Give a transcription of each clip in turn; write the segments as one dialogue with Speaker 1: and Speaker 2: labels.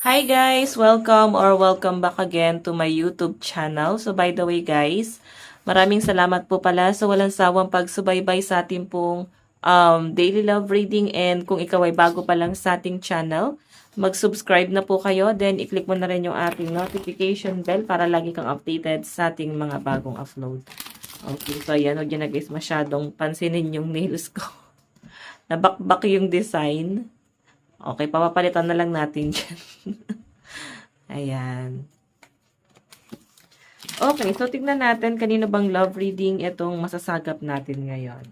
Speaker 1: Hi guys! Welcome back again to my YouTube channel. So by the way guys, maraming salamat po pala sa walang sawang pagsubaybay sa ating pong daily love reading, and kung ikaw ay bago pa lang sa ating channel, mag-subscribe na po kayo, then i-click mo na rin yung ating notification bell para lagi kang updated sa ating mga bagong upload. Okay, so ayan, huwag nyo na guys masyadong pansinin yung nails ko. Nabakbak yung design. Okay, papapalitan na lang natin dyan. Ayan. Okay, so tignan natin kanino bang love reading itong masasagap natin ngayon.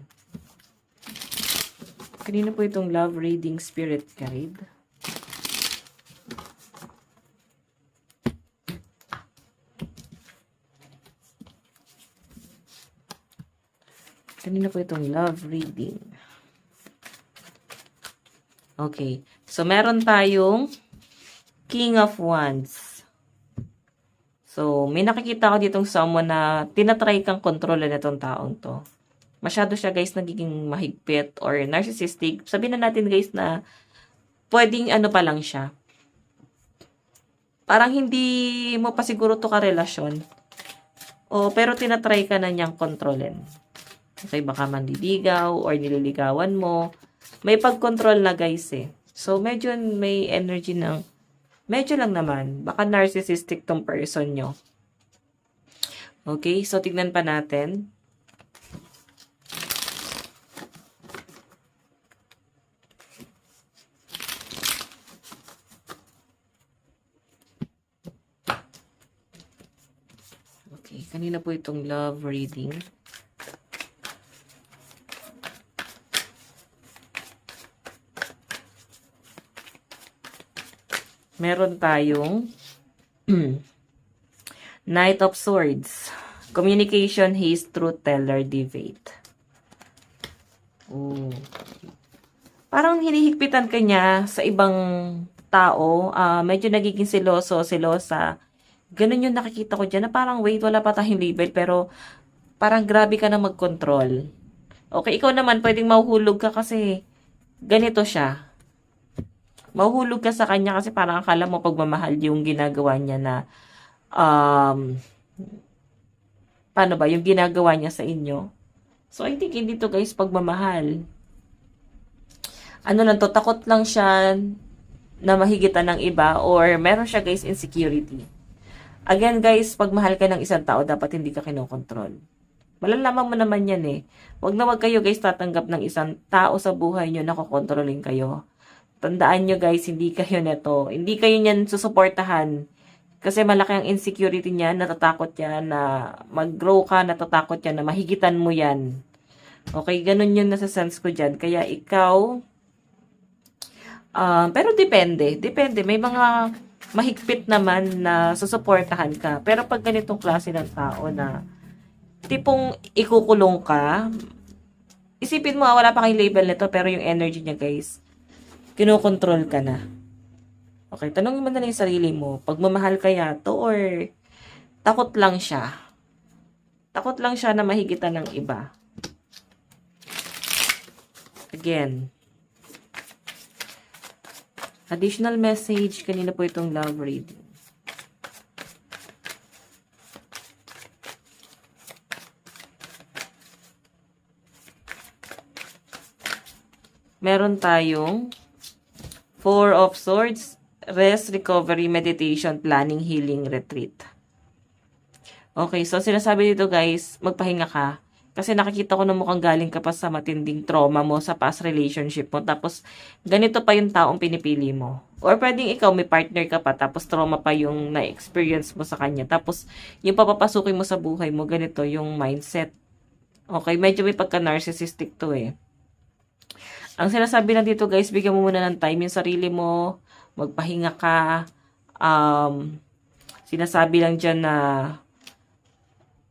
Speaker 1: Kanino po itong love reading spirit guide? Kanino po itong love reading? Okay. So, meron tayong King of Wands. So, may nakikita ko ditong someone na tinatry kang kontrolin itong taong to. Masyado siya guys nagiging mahigpit or narcissistic. Sabihin na natin guys na pwedeng ano pa lang siya. Parang hindi mo pa siguro to karelasyon. O, pero tinatry ka na niyang kontrolin. Okay, baka manliligaw or nililigawan mo. May pag-control na guys eh. So, medyo may energy ng, medyo lang naman, baka narcissistic tong person nyo. Okay, so tignan pa natin. Okay, kanina po itong love reading. Meron tayong Knight of Swords. Communication, haste, truth teller, debate. Oh. Parang hinihigpitan ka niya sa ibang tao. Medyo nagiging seloso, selosa. Ganun yung nakikita ko dyan na parang wait, wala pa tayong label pero parang grabe ka na mag-control. Okay, ikaw naman pwedeng mahuhulog ka kasi ganito siya. Mahuhulog ka sa kanya kasi parang akala mo pagmamahal yung ginagawa niya na paano ba, yung ginagawa niya sa inyo. So, I think hindi to guys pagmamahal. Ano lang to, takot lang siya na mahigitan ng iba or meron siya guys insecurity. Again guys, pag mahal ka ng isang tao, dapat hindi ka kinokontrol. Malalaman mo naman yan eh. Wag na wag kayo guys tatanggap ng isang tao sa buhay nyo na kukontrolin kayo. Tandaan nyo guys, hindi kayo neto. Hindi kayo niyan susuportahan. Kasi malaki ang insecurity niya, natatakot yan na mag-grow ka, natatakot yan na mahigitan mo yan. Okay, ganun yung nasa-sense ko dyan. Kaya ikaw, pero depende. Depende. May mga mahigpit naman na susuportahan ka. Pero pag ganitong klase ng tao na tipong ikukulong ka, isipin mo, wala pa kayong label nito, pero yung energy niya guys, kinokontrol ka na. Okay, tanongin mo na lang yung sarili mo, pagmamahal kaya to or takot lang siya? Takot lang siya na mahigitan ng iba. Again, additional message, kanina po itong love reading. Meron tayong Four of Swords, rest, recovery, meditation, planning, healing, retreat. Okay, so sinasabi dito guys, magpahinga ka. Kasi nakikita ko na mukhang galing ka pa sa matinding trauma mo sa past relationship mo. Tapos, ganito pa yung taong pinipili mo. Or pwedeng ikaw may partner ka pa, tapos trauma pa yung na-experience mo sa kanya. Tapos, yung papapasukin mo sa buhay mo, ganito yung mindset. Okay, medyo may pagka-narcissistic to eh. Ang sinasabi lang dito guys, bigyan mo muna ng time yung sarili mo, magpahinga ka. Sinasabi lang dyan na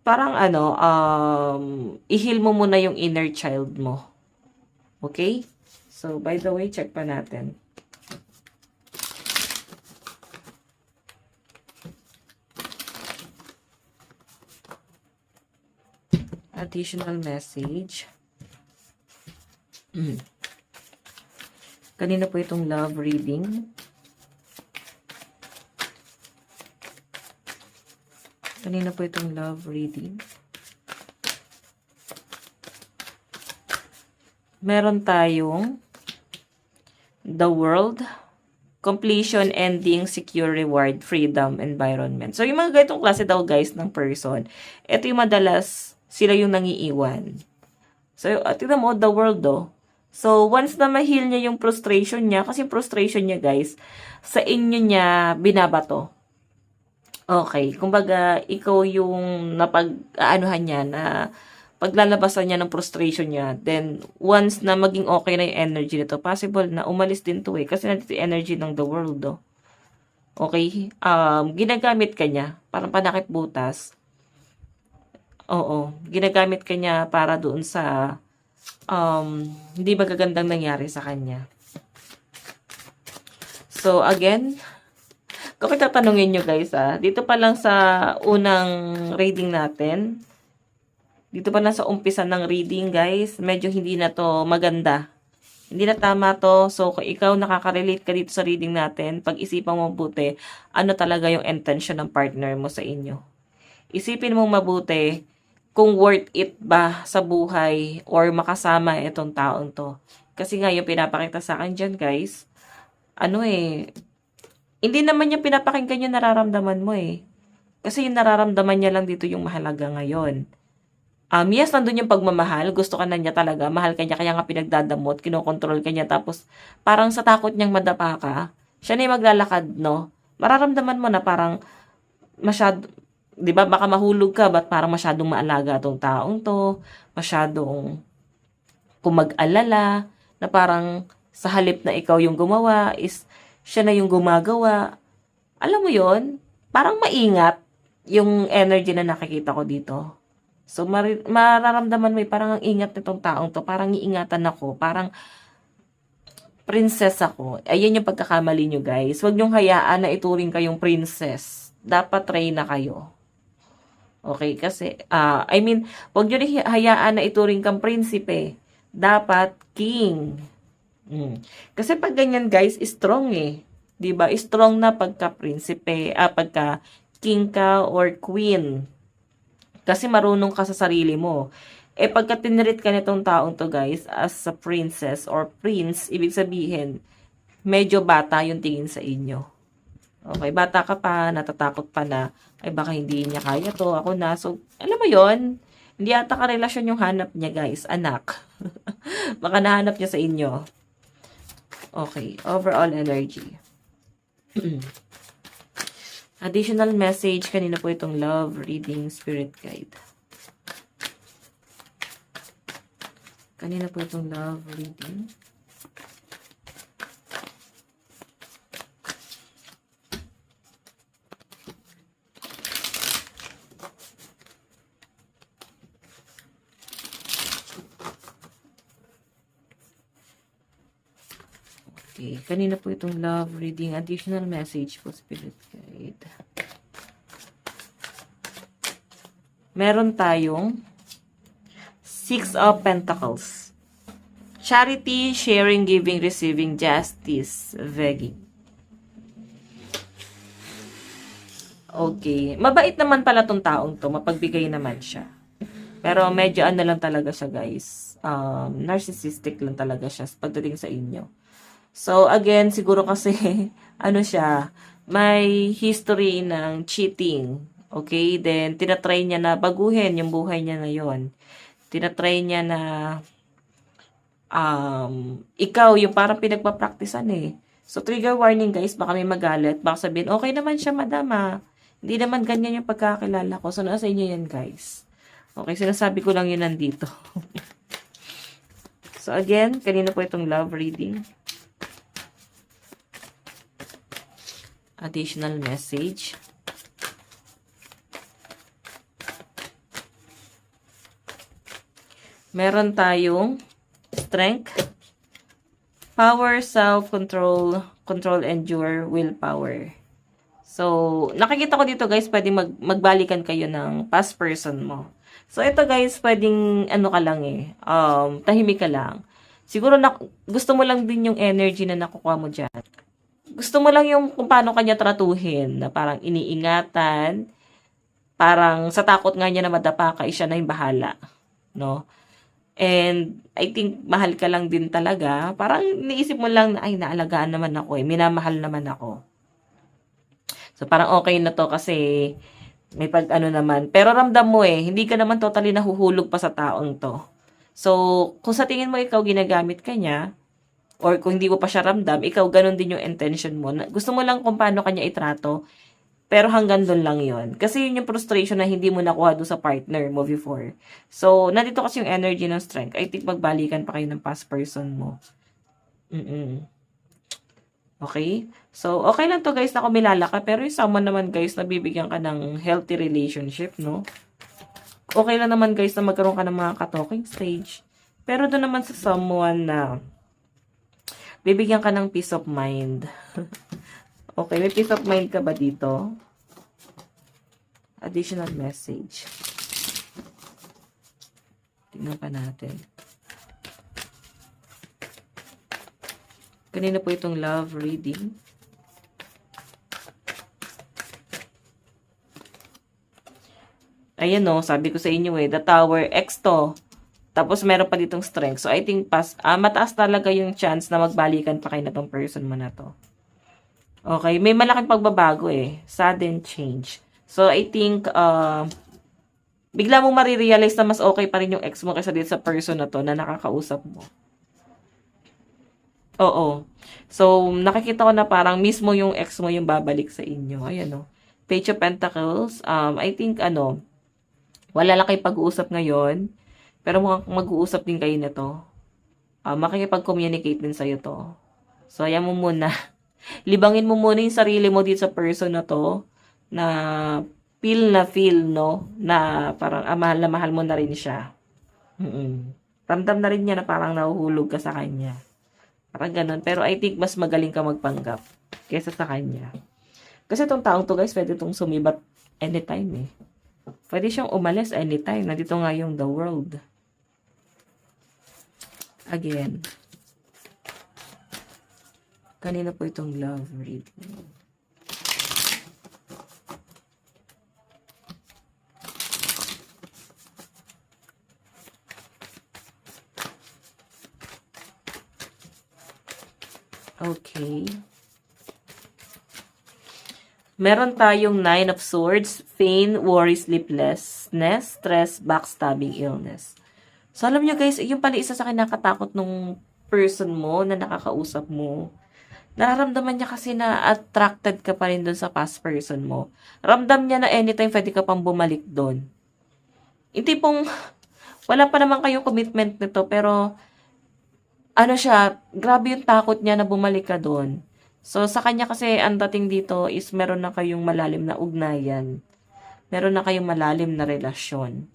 Speaker 1: parang ano, i-heal mo muna yung inner child mo. Okay? So, by the way, check pa natin. Additional message. Kanina po itong love reading. Kanina po itong love reading. Meron tayong the world, completion, ending, secure, reward, freedom, environment. So, yung mga ganitong klase daw guys ng person, ito yung madalas sila yung nangiiwan. So, tignan mo, the world So, once na ma-heal niya yung frustration niya, kasi yung frustration niya guys, sa inyo niya binabato. Okay, kumbaga, ikaw yung napag-aanuhan niya na paglalabasan niya ng frustration niya, then, once na maging okay na yung energy nito, possible na umalis din to kasi nandito yung energy ng the world, Okay? Ginagamit ka niya, parang panakip butas. Oo, ginagamit ka niya para doon sa, hindi magagandang nangyari sa kanya. So, again, kung tatanungin nyo guys, dito pa lang sa unang reading natin, dito pa lang sa umpisa ng reading guys, medyo hindi na to maganda. Hindi na tama to. So, kung ikaw nakaka-relate ka dito sa reading natin, pag-isipan mo mabuti, ano talaga yung intention ng partner mo sa inyo. Isipin mong mabuti kung worth it ba sa buhay or makasama itong taong to. Kasi nga yung pinapakita sa akin dyan guys, hindi naman yung pinapakinggan yung nararamdaman mo Kasi yung nararamdaman niya lang dito yung mahalaga ngayon. Yes, nandun yung pagmamahal. Gusto ka na niya talaga. Mahal ka niya, kaya nga pinagdadamot. Kinokontrol ka niya. Tapos, parang sa takot niyang madapa ka, siya na yung maglalakad, no? Mararamdaman mo na parang masyado, di ba, baka mahulog ka, ba't parang masyadong maalaga tong taong to, masyadong kumag-alala, na parang sa halip na ikaw yung gumawa, is siya na yung gumagawa. Alam mo yon, parang maingat yung energy na nakikita ko dito. So, mararamdaman mo parang ang ingat nitong taong to, parang iingatan ako, parang princess ako. Ayan yung pagkakamali nyo guys. Huwag nyong hayaan na ituring kayong princess. Dapat reyna kayo. Okay, kasi, huwag nyo rin hayaan na ituring kang prinsipe. Dapat king. Kasi pag ganyan guys, strong diba? Strong na pagka prinsipe, pagka king ka or queen. Kasi marunong ka sa sarili mo. Pagka tinirit ka nitong taong to guys, as a princess or prince, ibig sabihin, medyo bata yung tingin sa inyo. Okay, bata ka pa, natatakot pa na, ay baka hindi niya kaya to, ako na. So, alam mo yon, hindi ata karelasyon yung hanap niya guys, anak. Baka nahanap niya sa inyo. Okay, overall energy. Additional message, kanina po itong love reading spirit guide. Kanina po itong love reading. Okay, kanina po itong love reading, additional message po, spirit guide. Meron tayong Six of Pentacles. Charity, sharing, giving, receiving, justice, begging. Okay, mabait naman pala tong taong to, mapagbigay naman siya. Pero medyo lang talaga siya guys. Narcissistic lang talaga siya pagdating sa inyo. So, again, siguro kasi, siya, may history ng cheating. Okay? Then, tinatry niya na baguhin yung buhay niya ngayon. Tinatry niya na, ikaw, yung parang pinagpa-practicean So, trigger warning guys, baka may magalit. Baka sabihin, okay naman siya, madama. Hindi naman ganyan yung pagkakilala ko. So, nasa inyo yan guys. Okay, sinasabi ko lang yun nandito. So, again, kanina po itong love reading. Additional message. Meron tayong strength, power, self-control, control, endure, willpower. So, nakikita ko dito guys, pwedeng magbalikan kayo ng past person mo. So, ito guys, pwedeng ka lang tahimik ka lang. Siguro gusto mo lang din yung energy na nakukuha mo dyan. Gusto mo lang yung kung paano kanya tratuhin, na parang iniingatan, parang sa takot nga niya na madapa ka, siya na yung bahala, no? And I think mahal ka lang din talaga. Parang niisip mo lang na, ay, naalagaan naman ako eh. Minamahal naman ako. So parang okay na to kasi may pag ano naman. Pero ramdam mo eh, hindi ka naman totally nahuhulog pa sa taong to. So, kung sa tingin mo ikaw ginagamit ka niya, or kung hindi mo pa siya ramdam, ikaw ganun din yung intention mo. Gusto mo lang kung paano kanya itrato, pero hanggang doon lang yon. Kasi yun yung frustration na hindi mo nakuha doon sa partner mo before. So, nandito kasi yung energy ng strength. I think magbalikan pa kayo ng past person mo. Okay? So, okay lang to guys na kumilala ka. Pero yung someone naman guys, nabibigyan ka ng healthy relationship, no? Okay lang naman guys na magkaroon ka ng mga ka-talking stage. Pero doon naman sa someone na bibigyan ka ng peace of mind. Okay, may peace of mind ka ba dito? Additional message. Tingnan pa natin. Kanina po itong love reading. Ayan o, sabi ko sa inyo eh, the tower, X to. Tapos meron pa ditong strength. So I think mataas talaga yung chance na magbalikan pa kayo na tong person mo na to. Okay, may malaking pagbabago eh. Sudden change. So I think, bigla mong marirealize na mas okay pa rin yung ex mo kaysa dito sa person na to na nakakausap mo. Oo. So, nakikita ko na parang mismo yung ex mo yung babalik sa inyo. Ayan o. Page of Pentacles. I think, wala lang kayo pag-uusap ngayon. Pero mukhang mag-uusap din kayo nito. Makikipag-communicate din sa'yo to. So, ayan mo muna. Libangin mo muna yung sarili mo dito sa person na to. Na feel, no? Na parang mahal na mahal mo na rin siya. Ramdam na rin niya na parang nahuhulog ka sa kanya. Parang ganun. Pero I think mas magaling ka magpanggap kesa sa kanya. Kasi itong taong to guys, pwede itong sumibat anytime eh. Pwede siyang umalis anytime. Nandito nga yung the world. Again. Kanina po itong love reading. Okay. Meron tayong Nine of Swords, pain, worry, sleeplessness, stress, backstabbing, illness. So, alam nyo guys, yung pala isa sa kinakatakot nung person mo na nakakausap mo. Nararamdaman niya kasi na attracted ka pa rin dun sa past person mo. Ramdam niya na anytime pwede ka pang bumalik dun. Hindi pong, wala pa naman kayong commitment nito, pero grabe yung takot niya na bumalik ka dun. So, sa kanya kasi, ang dating dito is meron na kayong malalim na ugnayan. Meron na kayong malalim na relasyon.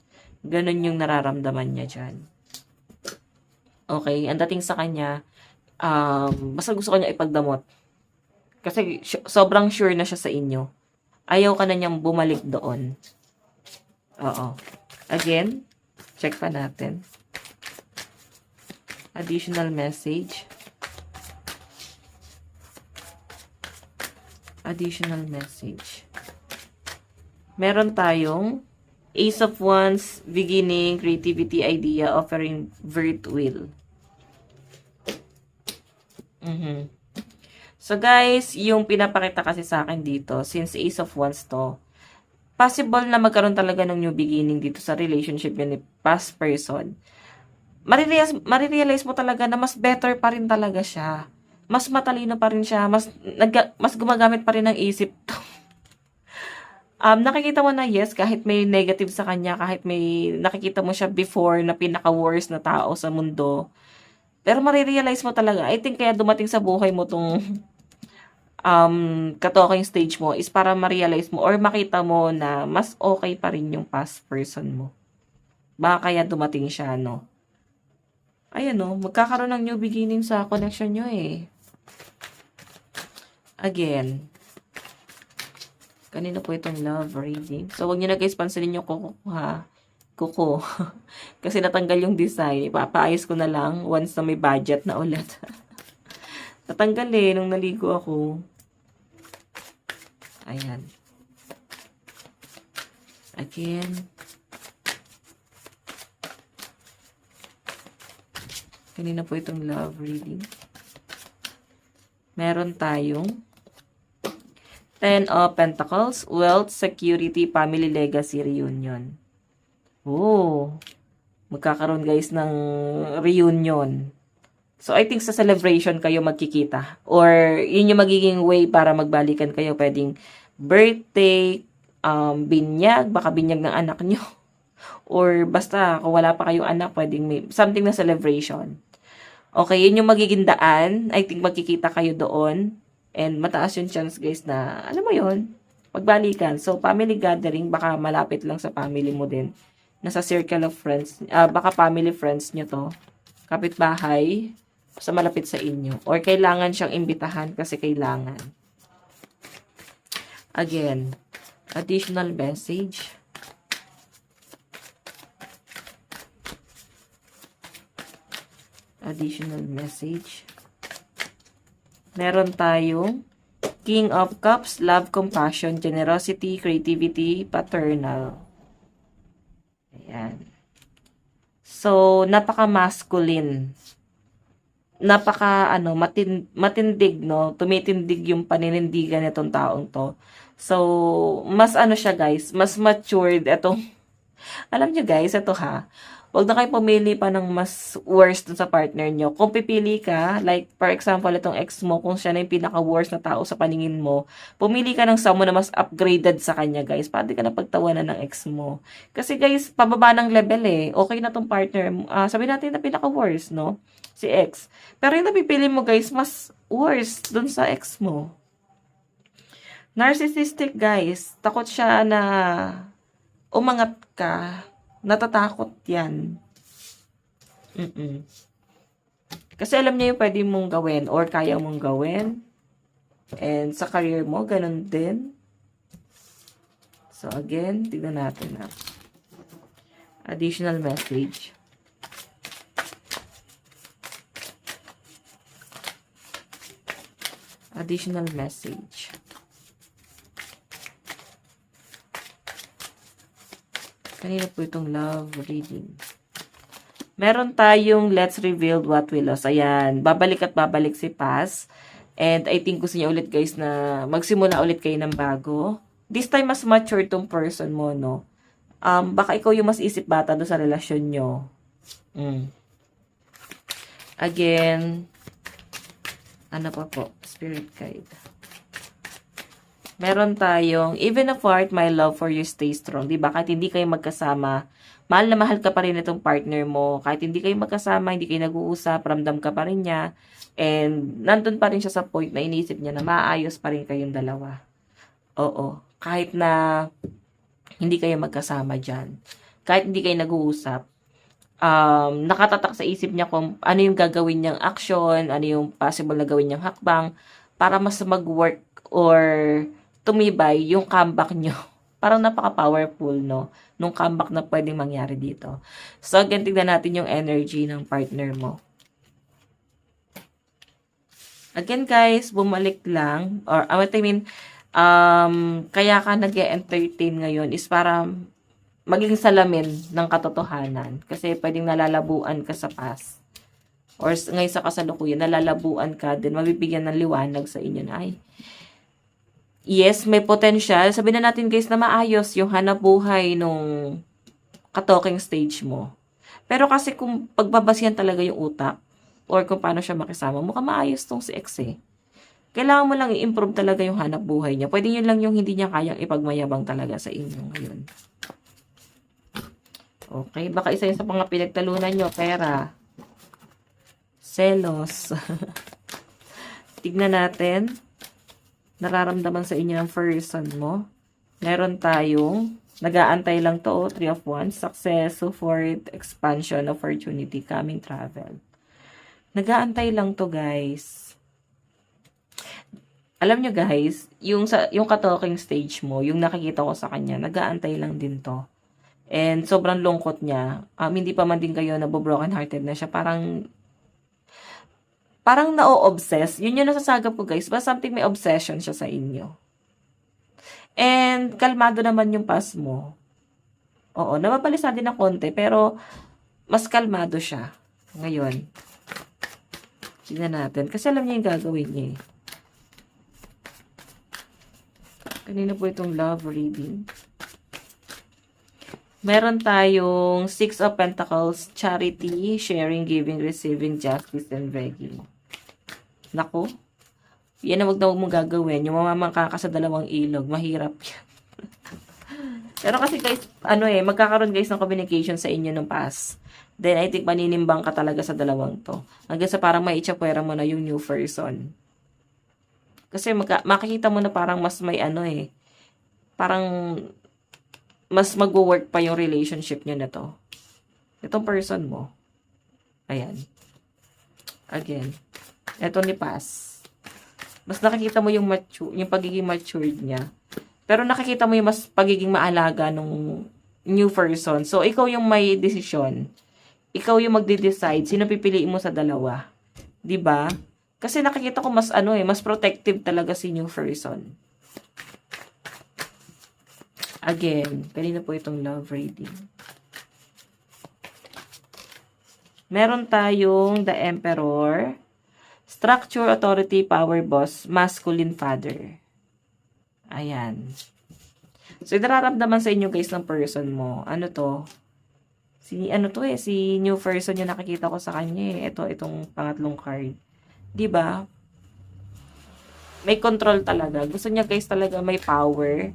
Speaker 1: Ganun yung nararamdaman niya dyan. Okay, ang dating sa kanya, basta gusto ko niya ipagdamot. Kasi sobrang sure na siya sa inyo. Ayaw ka na niyang bumalik doon. Oo. Again, check pa natin. Additional message. Additional message. Meron tayong Ace of Wands, beginning, creativity, idea, offering, vert, will. So guys, yung pinapakita kasi sa akin dito, since Ace of Wands to, possible na magkaroon talaga ng new beginning dito sa relationship yun ni past person. Marirealize mo talaga na mas better pa rin talaga siya. Mas matalino pa rin siya, mas gumagamit pa rin ng isip to. Nakikita mo na yes, kahit may negative sa kanya, kahit may nakikita mo siya before na pinaka-worst na tao sa mundo. Pero marirealize mo talaga, I think kaya dumating sa buhay mo tong ka-talking stage mo is para ma-realize mo or makita mo na mas okay pa rin yung past person mo. Baka kaya dumating siya, no? Ayan, no? Magkakaroon ng new beginning sa connection nyo eh. Again, kanina po itong love reading. So, wag nyo na guys, pansinin nyo kukuha. Kuko. Kasi natanggal yung design. Ipapaayos ko na lang once na may budget na ulit. Natanggal nung naligo ako. Ayan. Again. Kanina po itong love reading. Meron tayong Ten of Pentacles, Wealth, Security, Family, Legacy, Reunion. Oh, magkakaroon guys ng reunion. So, I think sa celebration kayo magkikita. Or, yun yung magiging way para magbalikan kayo. Pwedeng birthday, binyag, baka binyag ng anak nyo. Or, basta, kung wala pa kayong anak, pwedeng may something na celebration. Okay, yun yung magiging daan. I think magkikita kayo doon. And mataas yung chance guys na, alam mo yun, magbalikan. So, family gathering, baka malapit lang sa family mo din. Nasa circle of friends, baka family friends nyo to. Kapitbahay, sa malapit sa inyo. Or kailangan siyang imbitahan kasi kailangan. Again, additional message. Additional message. Meron tayong King of Cups, Love, Compassion, Generosity, Creativity, Paternal. Ayan. So, napaka-masculine. Matindig, no? Tumitindig yung paninindigan nitong taong to. So, mas siya guys, mas matured itong, alam nyo guys, ito ha, huwag na kayo pumili pa ng mas worst dun sa partner nyo. Kung pipili ka, like, for example, itong ex mo, kung siya na yung pinaka-worst na tao sa paningin mo, pumili ka ng someone na mas upgraded sa kanya, guys. Pwede ka na pagtawanan ng ex mo. Kasi, guys, pababa ng level Okay na tong partner. Sabi natin na pinaka-worst, no? Si ex. Pero yung napipili mo, guys, mas worst dun sa ex mo. Narcissistic, guys. Takot siya na umangat ka. Natatakot yan. Kasi alam niya yung pwede mong gawin or kaya mong gawin. And sa career mo, ganun din. So, again, tignan natin na. Additional message. Additional message. Kanina po itong love reading. Meron tayong let's reveal what we lost. Ayan, babalik at babalik si Paz. And I think gusto niya ulit guys na magsimula ulit kayo ng bago. This time mas mature tong person mo, no? Baka ikaw yung mas isip bata do sa relasyon nyo. Again, ano pa po? Spirit guide. Meron tayong, even apart, my love for you stay strong. Diba? Kahit hindi kayo magkasama, mahal na mahal ka pa rin itong partner mo. Kahit hindi kayo magkasama, hindi kayo nag-uusap, ramdam ka pa rin niya. And nandun pa rin siya sa point na iniisip niya na maayos pa rin kayong dalawa. Oo. Kahit na hindi kayo magkasama dyan. Kahit hindi kayo nag-uusap, nakatatak sa isip niya kung ano yung gagawin niyang action, ano yung possible na gawin niyang hakbang para mas mag-work or tumibay yung comeback nyo. Parang napaka-powerful, no? Nung comeback na pwedeng mangyari dito. So, again, tignan natin yung energy ng partner mo. Again, guys, bumalik lang. Or, kaya ka nag-entertain ngayon is para maging salamin ng katotohanan. Kasi pwedeng nalalabuan ka sa past. Or ngayon sa kasalukuyan, nalalabuan ka din, mabibigyan ng liwanag sa inyo na, ay, yes, may potential. Sabihin na natin guys na maayos yung hanap buhay nung ka-talking stage mo. Pero kasi kung pagbabasihan talaga yung utak, or kung paano siya makisama, mukhang maayos tong si ex Kailangan mo lang i-improve talaga yung hanap buhay niya. Pwede yun lang yung hindi niya kayang ipagmayabang talaga sa inyo ngayon. Okay, baka isa yun sa mga pinagtalunan nyo, pera. Selos. Tignan natin. Nararamdaman sa inyo ng person mo. Meron tayong, nag-aantay lang to, 3 of Wands, success, support, expansion, opportunity, coming, travel. Nag-aantay lang to, guys. Alam nyo, guys, yung ka-talking stage mo, yung nakikita ko sa kanya, nag-aantay lang din to. And sobrang lungkot niya. Hindi pa man din kayo nabo-broken hearted na siya. Parang na-obsess. Yun yung nasasagap ko, guys. But something may obsession siya sa inyo. And kalmado naman yung past mo. Oo, nababalisa din ng konti, pero mas kalmado siya. Ngayon. Tingnan natin. Kasi alam niya yung gagawin niya eh. Kanina po itong love reading. Meron tayong Six of Pentacles, charity, sharing, giving, receiving, justice, and begging. Naku. Yan na wag mong gagawin. Yung mamamangka ka sa dalawang ilog, mahirap yan. Pero kasi guys, magkakaroon guys ng communication sa inyo ng past. Then I think maninimbang ka talaga sa dalawang to. Hanggang sa parang may itsapwera mo na yung new person. Kasi makikita mo na parang mas may parang mas magwo-work pa yung relationship nyo na to. Itong person mo. Ayan. Again. Ito ni past. Mas nakikita mo yung pagiging matured niya. Pero nakikita mo yung mas pagiging maalaga nung new person. So, ikaw yung may desisyon. Ikaw yung magde-decide sino pipiliin mo sa dalawa. 'Di ba? Kasi nakikita ko mas mas protective talaga si new person. Again, kanina po itong love reading. Meron tayong the Emperor, structure, authority, power, boss, masculine father. Ayan. So, nararamdaman sa inyo guys ng person mo. Ano to? Si new person yung nakikita ko sa kanya eh. Itong pangatlong card. 'Di ba? May control talaga. Gusto niya guys talaga may power.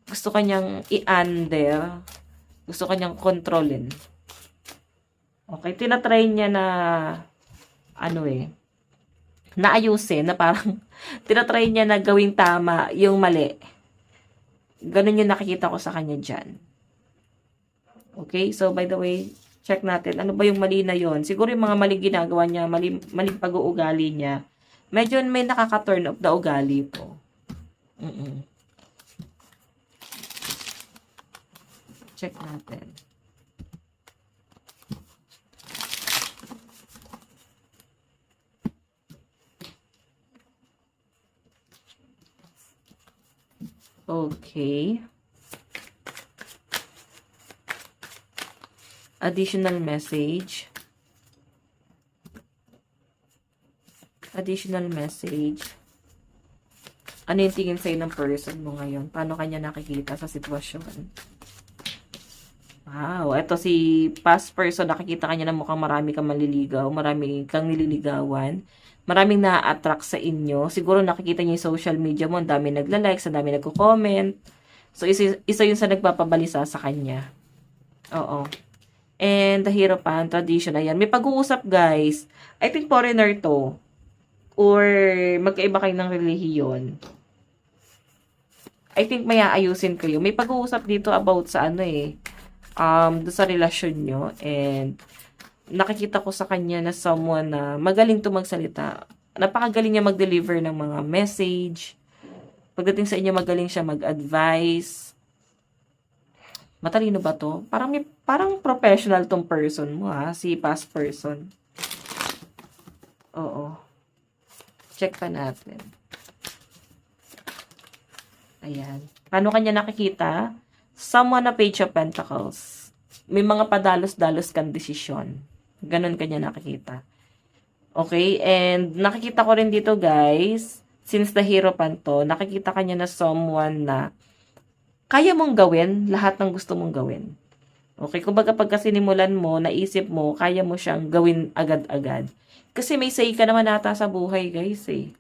Speaker 1: Gusto kanyang i-under. Gusto kanyang kontrolin. Okay, tinatry niya na naayusin na parang tinatry niya na gawing tama yung mali. Ganun yung nakikita ko sa kanya dyan. Okay, so by the way, check natin. Ano ba yung mali na yon? Siguro yung mga mali ginagawa niya, maling pag-uugali niya. Medyo may nakaka-turn off na ugali po. Check natin. Okay. Additional message. Additional message. Ano yung tingin sa'yo ng person mo ngayon? Paano kanya nakikita sa sitwasyon? Wow, eto si past person, nakikita kanya na mukhang marami kang maliligaw, marami kang nililigawan, maraming na-attract sa inyo. Siguro nakikita niyo yung social media mo, ang dami nagla-likes, ang dami nagko-comment. So, isa yun sa nagpapabalisa sa kanya. Oo. And the Hierophant, tradition, ayan. May pag-uusap, guys. I think foreigner to. Or magkaiba kayo ng relihiyon. I think may aayusin kayo. May pag-uusap dito about sa doon sa relasyon nyo. And nakikita ko sa kanya na someone na magaling to magsalita. Napakagaling niya mag-deliver ng mga message. Pagdating sa inyo, magaling siya mag-advise. Matalino ba to? Parang professional tong person mo si past person. Oo. Check pa natin. Ayan. Paano kanya nakikita? Someone na Page of Pentacles. May mga padalos-dalos kang desisyon. Ganon kanya nakikita. Okay? And nakikita ko rin dito, guys, since the Hierophant to, nakikita kanya na someone na kaya mong gawin lahat ng gusto mong gawin. Okay? Kumbaga pagka sinimulan mo, naisip mo, kaya mo siyang gawin agad-agad. Kasi may say ka naman ata sa buhay, guys eh.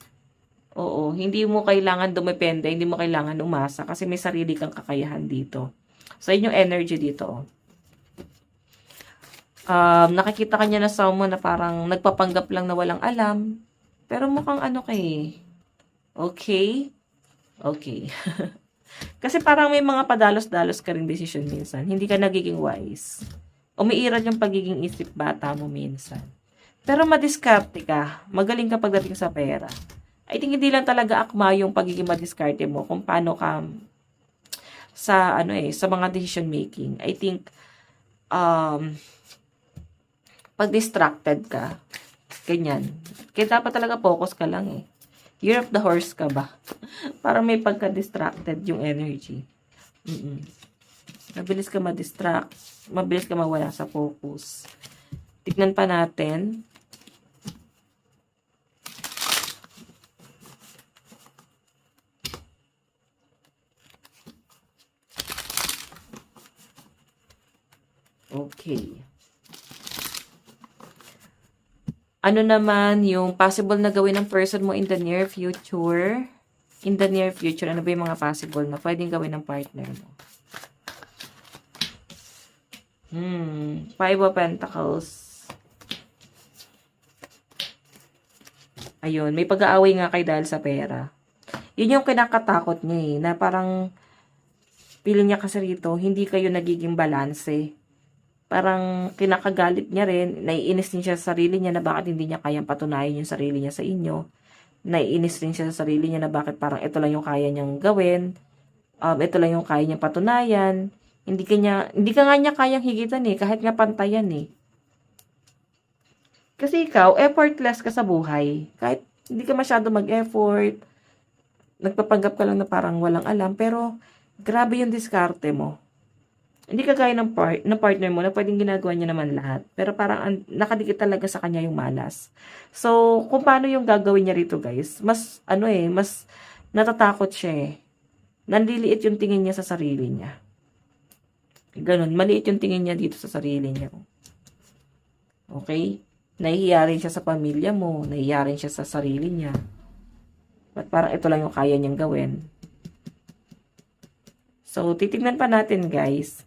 Speaker 1: Oo, hindi mo kailangan dumepende, hindi mo kailangan umasa kasi may sarili kang kakayahan dito. So, yun yung energy dito. Nakikita kanya na someone na parang nagpapanggap lang na walang alam. Pero mukhang Okay? Okay. Kasi parang may mga padalos-dalos ka rin desisyon minsan. Hindi ka nagiging wise. Umiiral yung pagiging isip bata mo minsan. Pero madiskarte ka. Magaling ka pagdating sa pera. I think hindi lang talaga akma yung pagiging madiskarte mo kung paano sa ano sa mga decision making. I think pag distracted ka, ganyan. Kaya dapat talaga focus ka lang Year of the horse ka ba? Para may pagka-distracted yung energy. Mabilis ka ma-distract. Mabilis ka mawala sa focus. Tignan pa natin. Okay. Ano naman yung possible na gawin ng person mo in the near future? In the near future, ano ba yung mga possible na pwedeng gawin ng partner mo? Five of Pentacles. Ayun, may pag-aaway nga kayo dahil sa pera. Yun yung kinakatakot niya na parang feeling niya kasi rito, hindi kayo nagiging balanse. Parang kinakagalit niya rin, naiinis din siya sa sarili niya na bakit hindi niya kayang patunayan yung sarili niya sa inyo. Naiinis rin siya sa sarili niya na bakit parang ito lang yung kaya niyang gawin. Ito lang yung kaya niyang patunayan. Hindi ka nga niya kayang higitan kahit nga pantayan Kasi ikaw, effortless ka sa buhay. Kahit hindi ka masyado mag-effort, nagpapanggap ka lang na parang walang alam, pero grabe yung diskarte mo. Hindi kagaya ng partner mo na pwedeng ginagawa niya naman lahat. Pero parang nakadikit talaga sa kanya yung malas. So, kung paano yung gagawin niya rito, guys, mas, mas natatakot siya Nanliliit yung tingin niya sa sarili niya. Ganun, maliit yung tingin niya dito sa sarili niya. Okay? Nahihiya rin siya sa pamilya mo, nahihiya rin siya sa sarili niya. But parang ito lang yung kaya niyang gawin. So, titignan pa natin, guys.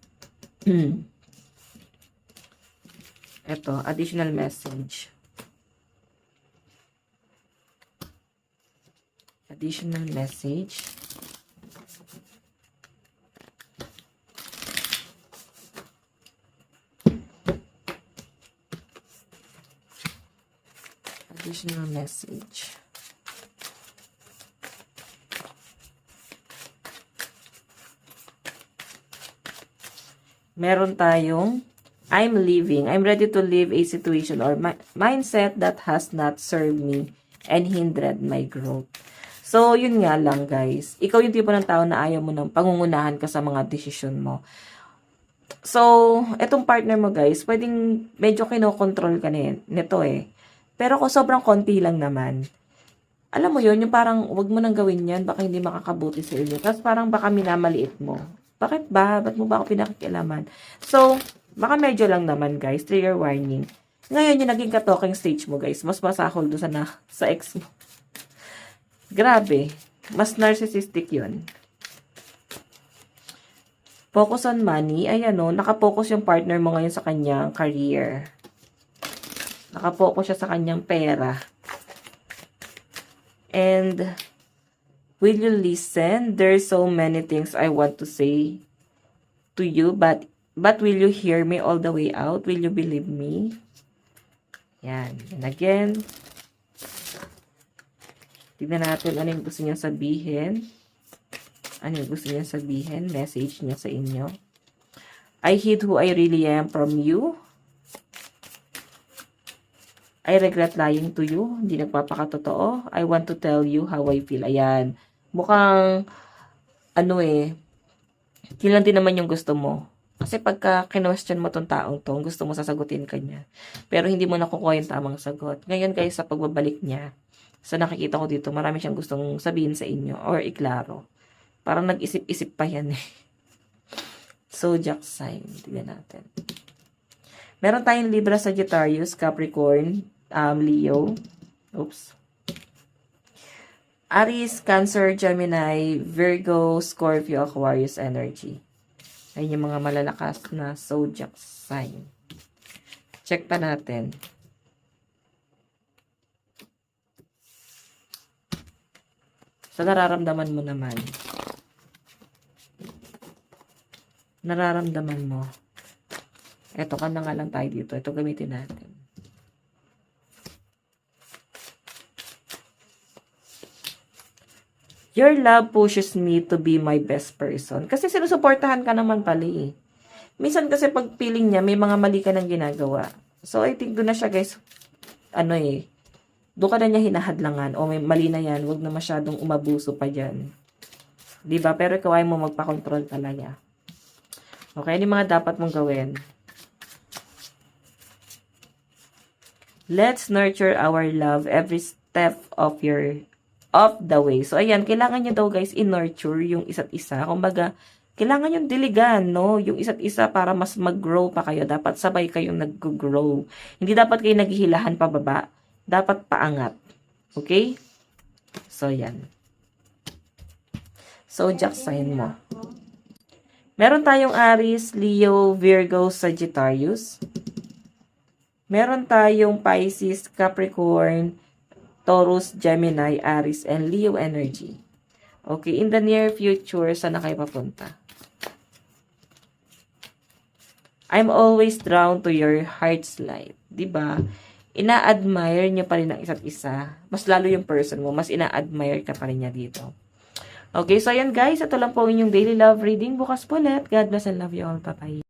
Speaker 1: Ito, additional message. Additional message. Additional message. Meron tayong I'm leaving. I'm ready to leave a situation or mindset that has not served me and hindered my growth. So, yun nga lang, guys. Ikaw yung tipo ng tao na ayaw mo ng pangungunahan ka sa mga desisyon mo. So, etong partner mo, guys, pwedeng medyo kinokontrol ka nito Pero kung sobrang konti lang naman, alam mo yun, yung parang wag mo nang gawin yan, baka hindi makakabuti sa inyo. Tapos parang baka minamaliit mo. Bakit ba? Ba't mo ba ako pinakikialaman? So, baka medyo lang naman, guys. Trigger warning. Ngayon, yung naging ka-talking stage mo, guys, mas masahol doon sa ex mo. Grabe. Mas narcissistic yun. Focus on money. Ayan nakapokus yung partner mo ngayon sa kanyang career. Nakapokus siya sa kanyang pera. And will you listen? There's so many things I want to say to you, but will you hear me all the way out? Will you believe me? Yan. And again, tignan natin ano yung gusto niya sabihin. Ano yung gusto niya sabihin? Message niya sa inyo. I hid who I really am from you. I regret lying to you. Hindi nagpapakatotoo. I want to tell you how I feel. Ayan. Mukhang, yun din naman yung gusto mo. Kasi pagka kinwestiyon mo tong taong to, gusto mo sasagutin ka niya. Pero hindi mo nakukuha yung tamang sagot. Ngayon guys, sa pagbabalik niya, sa nakikita ko dito, marami siyang gustong sabihin sa inyo or iklaro. Parang nag-isip-isip pa yan Zodiac sign. Tignan natin. Meron tayong Libra, Sagittarius, Capricorn, Leo. Oops. Aries, Cancer, Gemini, Virgo, Scorpio, Aquarius energy. Ayun yung mga malalakas na zodiac sign. Check pa natin. Sa nararamdaman mo naman. Nararamdaman mo. Eto, ka na nga lang tayo dito. Ito gamitin natin. Your love pushes me to be my best person. Kasi sinusuportahan ka naman pala eh. Minsan kasi pag feeling niya, may mga mali ka nang ginagawa. So, I think doon na siya guys, doon ka na niya hinahadlangan. O may mali na yan, wag na masyadong umabuso pa dyan. Diba? Pero ikaw ay mo magpakontrol talaga. Okay, ano yung mga dapat mong gawin? Let's nurture our love every step of the way. So, ayan, kailangan nyo daw guys in-nurture yung isa't isa. Kumbaga, kailangan yung diligan, no? Yung isa't isa para mas mag-grow pa kayo. Dapat sabay kayong nag-grow. Hindi dapat kayo naghihilahan pababa. Dapat paangat. Okay? So, yan. So, Jack sign mo. Meron tayong Aries, Leo, Virgo, Sagittarius. Meron tayong Pisces, Capricorn, Taurus, Gemini, Aries, and Leo energy. Okay, in the near future, saan na kayo papunta? I'm always drawn to your heart's light. Diba? Ina-admire nyo pa rin ang isa't isa. Mas lalo yung person mo, mas ina-admire ka pa rin niya dito. Okay, so ayan guys, ito lang po inyong daily love reading. Bukas po ulit. God bless and love you all. Bye-bye.